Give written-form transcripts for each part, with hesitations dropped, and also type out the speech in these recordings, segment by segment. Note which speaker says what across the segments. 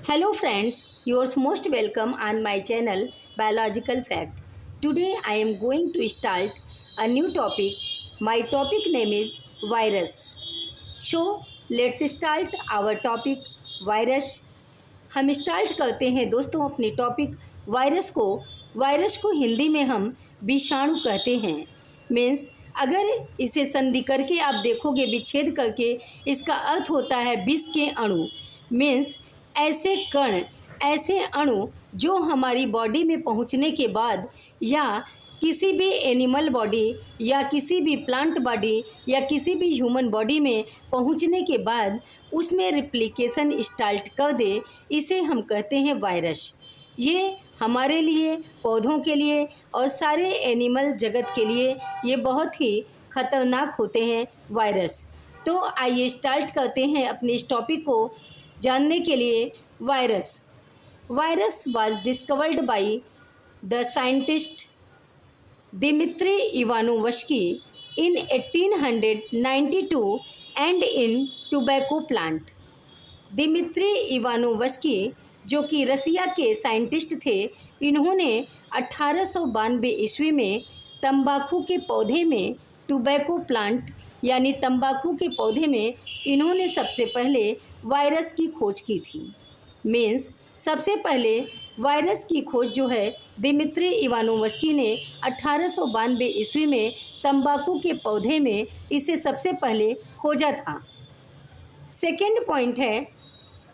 Speaker 1: Hello friends, you are most welcome on my channel Biological Fact. Today I am going to start a new topic. My topic name is virus. So let's start our topic virus. हम start करते हैं दोस्तों अपनी topic virus को हिंदी में हम विषाणु कहते हैं। मीन्स अगर इसे संधि करके आप देखोगे विच्छेद करके इसका अर्थ होता है विष के अणु। मीन्स ऐसे कण ऐसे अणु जो हमारी बॉडी में पहुंचने के बाद या किसी भी एनिमल बॉडी या किसी भी प्लांट बॉडी या किसी भी ह्यूमन बॉडी में पहुंचने के बाद उसमें रिप्लिकेशन स्टार्ट कर दे, इसे हम कहते हैं वायरस। ये हमारे लिए, पौधों के लिए और सारे एनिमल जगत के लिए ये बहुत ही खतरनाक होते हैं वायरस। तो आइए स्टार्ट करते हैं अपने इस टॉपिक को जानने के लिए। Virus was discovered by the scientist Dmitry Ivanovsky in 1892 and in tobacco plant। Dmitry Ivanovsky जो कि रसिया के साइंटिस्ट थे, इन्होंने 1892 ईस्वी में तंबाकू के पौधे में टोबैको प्लांट यानी तंबाकू के पौधे में इन्होंने सबसे पहले वायरस की खोज की थी। मीन्स सबसे पहले वायरस की खोज जो है दिमित्री इवानोवस्की ने 1892 ईस्वी में तंबाकू के पौधे में इसे सबसे पहले खोजा था। सेकेंड पॉइंट है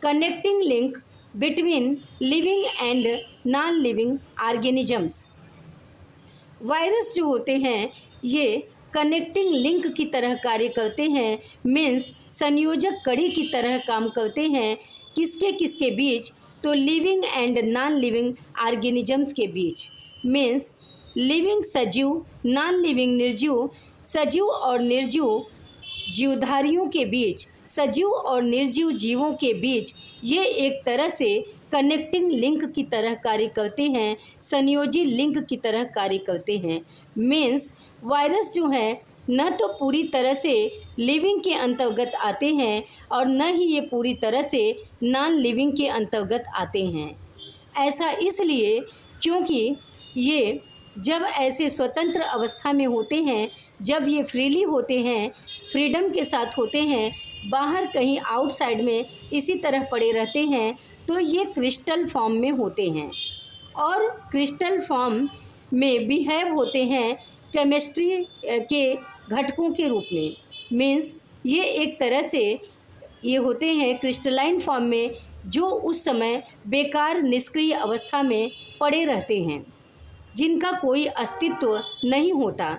Speaker 1: connecting link between living and non living organisms. Virus जो होते हैं ये कनेक्टिंग लिंक की तरह कार्य करते हैं। मीन्स संयोजक कड़ी की तरह काम करते हैं। किसके बीच? तो living and non living organisms के बीच। मीन्स लिविंग सजीव, नॉन लिविंग निर्जीव, सजीव और निर्जीव जीवधारियों के बीच, सजीव और निर्जीव जीवों के बीच ये एक तरह से कनेक्टिंग लिंक की तरह कार्य करते हैं, संयोजी लिंक की तरह कार्य करते हैं। मीन्स वायरस जो है न तो पूरी तरह से लिविंग के अंतर्गत आते हैं और न ही ये पूरी तरह से नॉन लिविंग के अंतर्गत आते हैं। ऐसा इसलिए क्योंकि ये जब ऐसे स्वतंत्र अवस्था में होते हैं, जब ये फ्रीली होते हैं, फ्रीडम के साथ होते हैं, बाहर कहीं आउटसाइड में इसी तरह पड़े रहते हैं, तो ये क्रिस्टल फॉर्म में होते हैं और क्रिस्टल फॉर्म में बिहेव होते हैं केमिस्ट्री के घटकों के रूप में। मीन्स ये एक तरह से ये होते हैं क्रिस्टलाइन फॉर्म में जो उस समय बेकार निष्क्रिय अवस्था में पड़े रहते हैं, जिनका कोई अस्तित्व नहीं होता।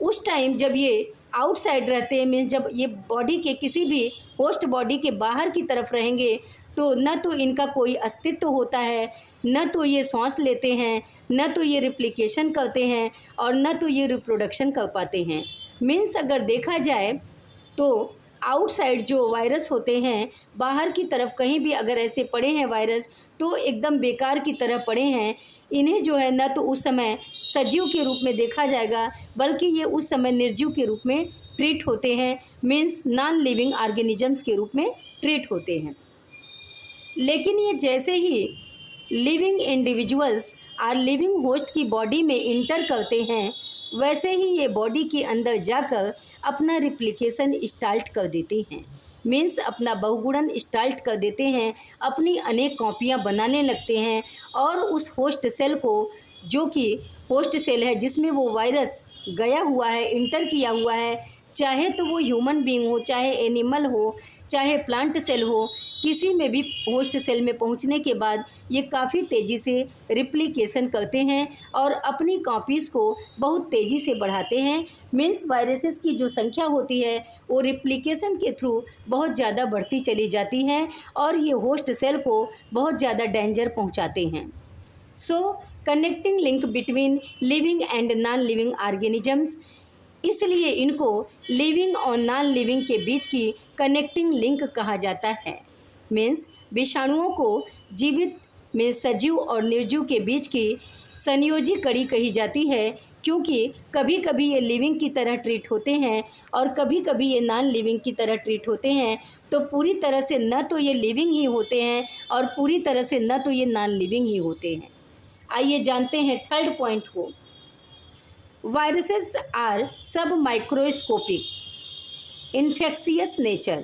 Speaker 1: उस टाइम जब ये आउटसाइड रहते हैं, मीन्स जब ये बॉडी के किसी भी होस्ट बॉडी के बाहर की तरफ रहेंगे तो न तो इनका कोई अस्तित्व होता है, न तो ये सांस लेते हैं, न तो ये रिप्लिकेशन करते हैं और न तो ये रिप्रोडक्शन कर पाते हैं। मीन्स अगर देखा जाए तो आउटसाइड जो वायरस होते हैं, बाहर की तरफ कहीं भी अगर ऐसे पड़े हैं वायरस तो एकदम बेकार की तरह पड़े हैं। इन्हें जो है न तो उस समय सजीव के रूप में देखा जाएगा बल्कि ये उस समय निर्जीव के रूप में ट्रीट होते हैं। मीन्स नॉन लिविंग ऑर्गेनिजम्स के रूप में ट्रीट होते हैं। लेकिन ये जैसे ही लिविंग इंडिविजुअल्स और लिविंग होस्ट की बॉडी में इंटर करते हैं, वैसे ही ये बॉडी के अंदर जाकर अपना रिप्लिकेशन स्टार्ट कर देते हैं। मीन्स अपना बहुगुणन स्टार्ट कर देते हैं, अपनी अनेक कॉपियाँ बनाने लगते हैं और उस होस्ट सेल को, जो कि होस्ट सेल है जिसमें वो वायरस गया हुआ है, इंटर किया हुआ है, चाहे तो वो ह्यूमन बीइंग हो, चाहे एनिमल हो, चाहे प्लांट सेल हो, किसी में भी होस्ट सेल में पहुंचने के बाद ये काफ़ी तेज़ी से रिप्लिकेशन करते हैं और अपनी कॉपीज़ को बहुत तेज़ी से बढ़ाते हैं। मीन्स वायरसेस की जो संख्या होती है वो रिप्लिकेशन के थ्रू बहुत ज़्यादा बढ़ती चली जाती है और ये होस्ट सेल को बहुत ज़्यादा डेंजर पहुँचाते हैं। सो connecting link between living and non living organisms, इसलिए इनको लिविंग और नॉन लिविंग के बीच की कनेक्टिंग लिंक कहा जाता है। मीन्स विषाणुओं को जीवित में सजीव और निर्जीव के बीच की संयोजी कड़ी कही जाती है क्योंकि कभी कभी ये लिविंग की तरह ट्रीट होते हैं और कभी कभी ये नॉन लिविंग की तरह ट्रीट होते हैं। तो पूरी तरह से न तो ये लिविंग ही होते हैं और पूरी तरह से न तो ये नॉन लिविंग ही होते हैं। आइए जानते हैं थर्ड पॉइंट को। वायरसेस आर सब माइक्रोस्कोपिक इन्फेक्शियस नेचर।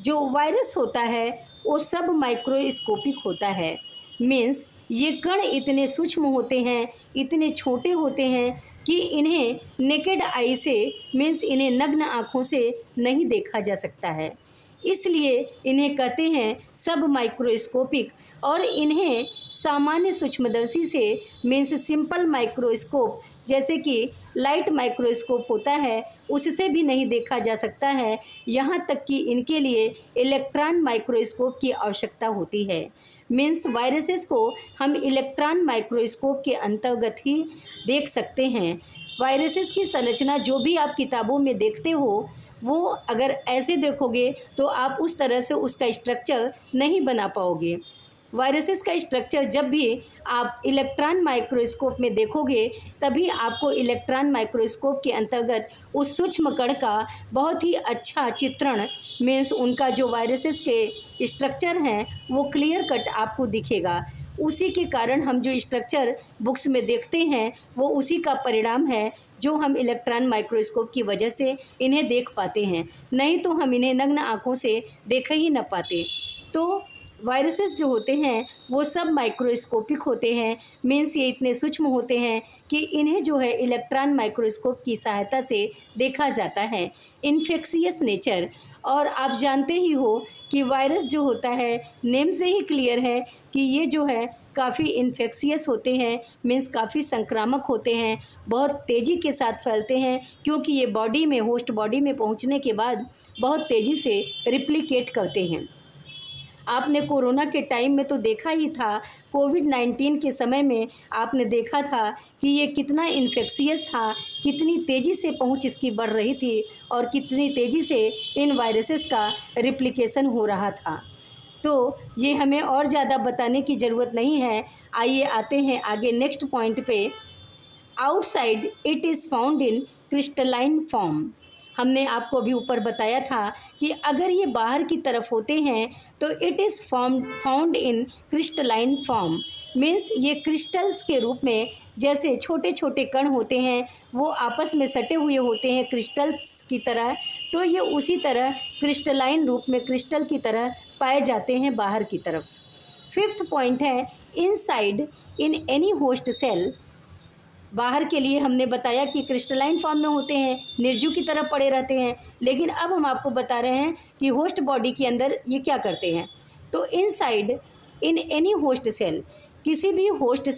Speaker 1: जो वायरस होता है वो सब माइक्रोस्कोपिक होता है। मीन्स ये कण इतने सूक्ष्म होते हैं, इतने छोटे होते हैं कि इन्हें नेकेड आई से मीन्स इन्हें नग्न आँखों से नहीं देखा जा सकता है। इसलिए इन्हें कहते हैं सब माइक्रोस्कोपिक। और इन्हें सामान्य सूक्ष्मदर्शी से मीन्स सिंपल माइक्रोस्कोप जैसे कि लाइट माइक्रोस्कोप होता है उससे भी नहीं देखा जा सकता है। यहाँ तक कि इनके लिए इलेक्ट्रॉन माइक्रोस्कोप की आवश्यकता होती है। मीन्स वायरसेस को हम इलेक्ट्रॉन माइक्रोस्कोप के अंतर्गत ही देख सकते हैं। वायरसेस की संरचना जो भी आप किताबों में देखते हो वो अगर ऐसे देखोगे तो आप उस तरह से उसका स्ट्रक्चर नहीं बना पाओगे। वायरसेस का स्ट्रक्चर जब भी आप इलेक्ट्रॉन माइक्रोस्कोप में देखोगे तभी आपको इलेक्ट्रॉन माइक्रोस्कोप के अंतर्गत उस सूक्ष्म कण का बहुत ही अच्छा चित्रण मीन्स उनका जो वायरसेस के स्ट्रक्चर हैं वो क्लियर कट आपको दिखेगा। उसी के कारण हम जो स्ट्रक्चर बुक्स में देखते हैं वो उसी का परिणाम है जो हम इलेक्ट्रॉन माइक्रोस्कोप की वजह से इन्हें देख पाते हैं, नहीं तो हम इन्हें नग्न आँखों से देख ही न पाते। तो वायरसेस जो होते हैं वो सब माइक्रोस्कोपिक होते हैं। मीन्स ये इतने सूक्ष्म होते हैं कि इन्हें जो है इलेक्ट्रॉन माइक्रोस्कोप की सहायता से देखा जाता है। इन्फेक्शियस नेचर, और आप जानते ही हो कि वायरस जो होता है नेम से ही क्लियर है कि ये जो है काफ़ी इन्फेक्शियस होते हैं। मीन्स काफ़ी संक्रामक होते हैं, बहुत तेज़ी के साथ फैलते हैं क्योंकि ये बॉडी में होस्ट बॉडी में पहुंचने के बाद बहुत तेज़ी से रिप्लिकेट करते हैं। आपने कोरोना के टाइम में तो देखा ही था, कोविड-19 के समय में आपने देखा था कि ये कितना इन्फेक्शियस था, कितनी तेज़ी से पहुंच इसकी बढ़ रही थी और कितनी तेज़ी से इन वायरसेस का रिप्लिकेशन हो रहा था। तो ये हमें और ज़्यादा बताने की ज़रूरत नहीं है। आइए आते हैं आगे नेक्स्ट पॉइंट पे। Outside it is found in crystalline form. हमने आपको अभी ऊपर बताया था कि अगर ये बाहर की तरफ होते हैं तो it is found in crystalline form. Means ये क्रिस्टल्स के रूप में, जैसे छोटे छोटे कण होते हैं वो आपस में सटे हुए होते हैं क्रिस्टल्स की तरह, तो ये उसी तरह क्रिस्टलाइन रूप में क्रिस्टल की तरह पाए जाते हैं बाहर की तरफ। फिफ्थ पॉइंट है inside in any host cell. बाहर के लिए हमने बताया कि क्रिस्टलाइन फॉर्म में होते हैं, निर्जीव की तरह पड़े रहते हैं, लेकिन अब हम आपको बता रहे हैं कि होस्ट बॉडी के अंदर ये क्या करते हैं। तो inside in any host cell, किसी भी होस्ट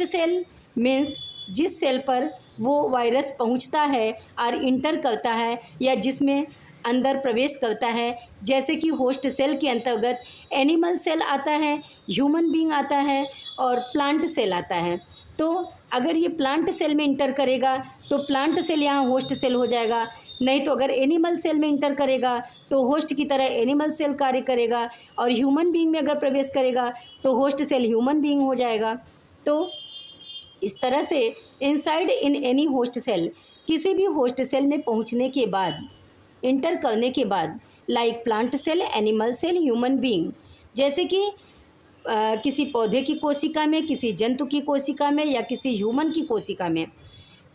Speaker 1: सेल मीन्स जिस सेल पर वो वायरस पहुंचता है और इंटर करता है या जिसमें अंदर प्रवेश करता है, जैसे कि होस्ट सेल के अंतर्गत एनिमल सेल आता है, ह्यूमन बीइंग आता है और प्लांट सेल आता है। तो अगर ये प्लांट सेल में इंटर करेगा तो प्लांट सेल यहाँ होस्ट सेल हो जाएगा, नहीं तो अगर एनिमल सेल में इंटर करेगा तो होस्ट की तरह एनिमल सेल कार्य करेगा, और ह्यूमन बीइंग में अगर प्रवेश करेगा तो होस्ट सेल ह्यूमन बीइंग हो जाएगा। तो इस तरह से inside in any host cell, किसी भी होस्ट सेल में पहुँचने के बाद, इंटर करने के बाद, like plant cell, animal cell, human being, जैसे कि किसी पौधे की कोशिका में, किसी जंतु की कोशिका में या किसी ह्यूमन की कोशिका में।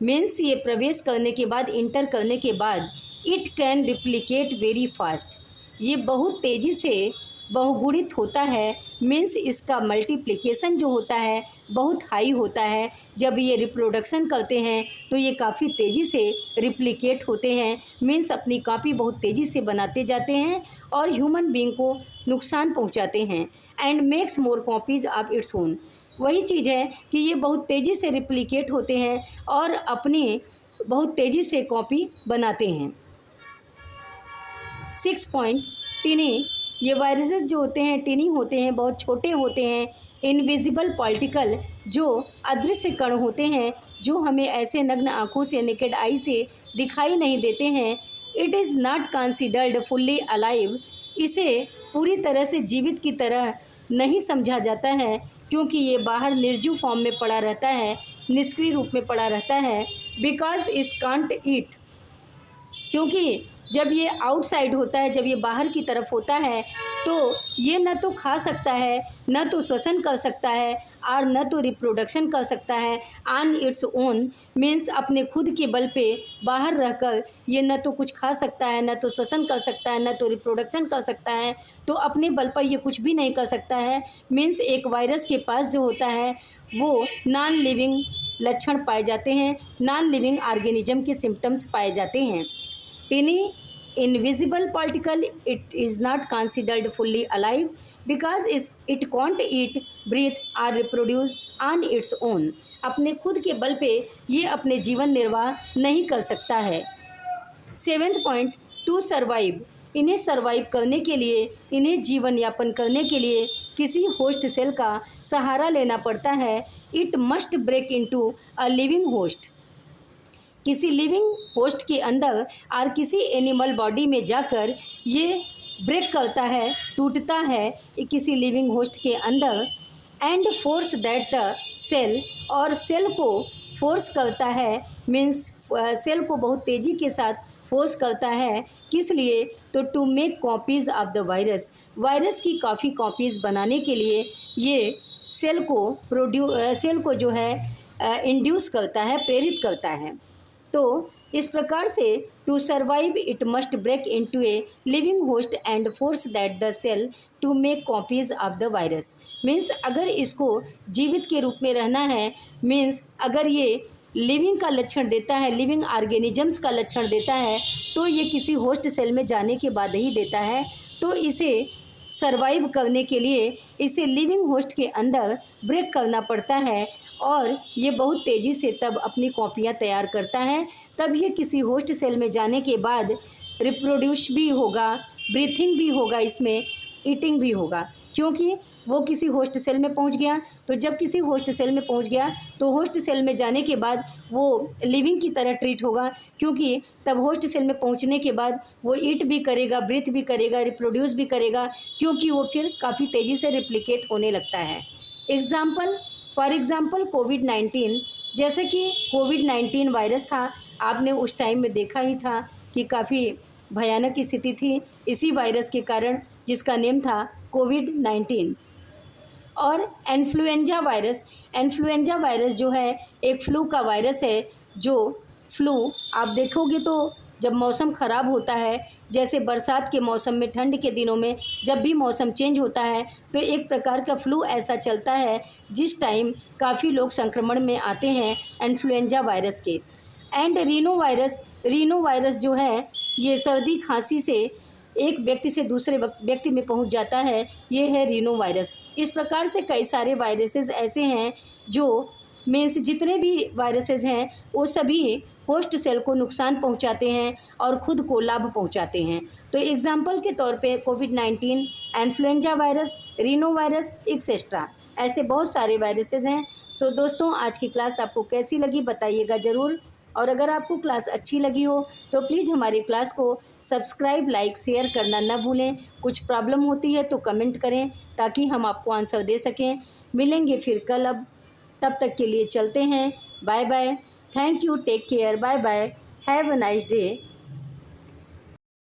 Speaker 1: मीन्स ये प्रवेश करने के बाद, इंटर करने के बाद it can replicate very fast. ये बहुत तेज़ी से बहुगुणित होता है। मीन्स इसका मल्टीप्लिकेशन जो होता है बहुत हाई होता है। जब ये रिप्रोडक्शन करते हैं तो ये काफ़ी तेज़ी से रिप्लिकेट होते हैं। मीन्स अपनी कॉपी बहुत तेज़ी से बनाते जाते हैं और ह्यूमन बीइंग को नुकसान पहुंचाते हैं। And makes more copies of its own. वही चीज़ है कि ये बहुत तेज़ी से रिप्लिकेट होते हैं और अपनी बहुत तेज़ी से कॉपी बनाते हैं। 6 पॉइंट टिनी। ये वायरसेस जो होते हैं टिनी होते हैं, बहुत छोटे होते हैं। इनविजिबल पार्टिकल, जो अदृश्य कण होते हैं, जो हमें ऐसे नग्न आँखों से, नेकेड आई से दिखाई नहीं देते हैं। It is not considered fully alive. इसे पूरी तरह से जीवित की तरह नहीं समझा जाता है क्योंकि ये बाहर निर्जीव फॉर्म में पड़ा रहता है। निष्क्रिय रूप में पड़ा रहता है, बिकॉज इस कांट ईट, क्योंकि जब ये आउटसाइड होता है, जब ये बाहर की तरफ होता है, तो ये न तो खा सकता है, न तो श्वसन कर सकता है, और न तो रिप्रोडक्शन कर सकता है ऑन इट्स ओन, मीन्स अपने खुद के बल पे बाहर रहकर ये न तो कुछ खा सकता है, न तो श्वसन कर सकता है, न तो रिप्रोडक्शन कर सकता है, तो अपने बल पर ये कुछ भी नहीं कर सकता है। मीन्स एक वायरस के पास जो होता है वो नॉन लिविंग लक्षण पाए जाते हैं, नॉन लिविंग ऑर्गेनिज्म के सिम्टम्स पाए जाते हैं। Tiny invisible particle, it is not considered fully alive because it can't eat, breathe or reproduce on its own. अपने खुद के बल पे ये अपने जीवन निर्वाह नहीं कर सकता है। 7th पॉइंट, टू सर्वाइव, इन्हें सर्वाइव करने के लिए, इन्हें जीवन यापन करने के लिए किसी होस्ट सेल का सहारा लेना पड़ता है। It must break into a living host, किसी लिविंग होस्ट के अंदर और किसी एनिमल बॉडी में जाकर ये ब्रेक करता है, टूटता है किसी लिविंग होस्ट के अंदर, and force that the cell, और सेल को फोर्स करता है, मीन्स सेल को बहुत तेज़ी के साथ फोर्स करता है। किस लिए? तो to make copies of the virus, virus की काफ़ी कॉपीज़ बनाने के लिए ये सेल को जो है इंड्यूस करता है, प्रेरित करता है। तो इस प्रकार से to survive it must break into a living host and force that the cell to make copies of the virus, means अगर इसको जीवित के रूप में रहना है, मीन्स अगर ये लिविंग का लक्षण देता है, लिविंग ऑर्गेनिजम्स का लक्षण देता है, तो ये किसी होस्ट सेल में जाने के बाद ही देता है। तो इसे सर्वाइव करने के लिए इसे लिविंग होस्ट के अंदर ब्रेक करना पड़ता है, और ये बहुत तेज़ी से तब अपनी कॉपियाँ तैयार करता है। तब ये किसी होस्ट सेल में जाने के बाद रिप्रोड्यूस भी होगा, ब्रीथिंग भी होगा, इसमें ईटिंग भी होगा, क्योंकि वो किसी होस्ट सेल में पहुंच गया। तो जब किसी होस्ट सेल में पहुंच गया तो होस्ट सेल में जाने के बाद वो लिविंग की तरह ट्रीट होगा, क्योंकि तब होस्ट सेल में पहुंचने के बाद वो ईट भी करेगा, ब्रीथ भी करेगा, रिप्रोड्यूस भी करेगा, क्योंकि वो फिर काफ़ी तेज़ी से रिप्लिकेट होने लगता है। फॉर एग्ज़ाम्पल कोविड-19, जैसे कि कोविड-19 वायरस था, आपने उस टाइम में देखा ही था कि काफ़ी भयानक स्थिति थी इसी वायरस के कारण, जिसका नेम था कोविड-19। और इन्फ्लुएंजा वायरस जो है एक फ्लू का वायरस है, जो फ्लू आप देखोगे तो जब मौसम ख़राब होता है, जैसे बरसात के मौसम में, ठंड के दिनों में, जब भी मौसम चेंज होता है तो एक प्रकार का फ्लू ऐसा चलता है जिस टाइम काफ़ी लोग संक्रमण में आते हैं इन्फ्लुएंजा वायरस के। एंड रीनो वायरस जो है ये सर्दी खांसी से एक व्यक्ति से दूसरे व्यक्ति में पहुंच जाता है, ये है रीनो वायरस। इस प्रकार से कई सारे वायरसेस ऐसे हैं जो मीन्स जितने भी वायरसेस हैं वो सभी होस्ट सेल को नुकसान पहुंचाते हैं और ख़ुद को लाभ पहुंचाते हैं। तो एग्जाम्पल के तौर पे कोविड-19, influenza virus, rhino virus etcetera, ऐसे बहुत सारे वायरसेस हैं। सो दोस्तों, आज की क्लास आपको कैसी लगी बताइएगा ज़रूर, और अगर आपको क्लास अच्छी लगी हो तो प्लीज़ हमारी क्लास को सब्सक्राइब, लाइक, शेयर करना ना भूलें। कुछ प्रॉब्लम होती है तो कमेंट करें ताकि हम आपको आंसर दे सकें। मिलेंगे फिर कल, अब तब तक के लिए चलते हैं, bye bye, thank you, take care, bye bye, have a nice day.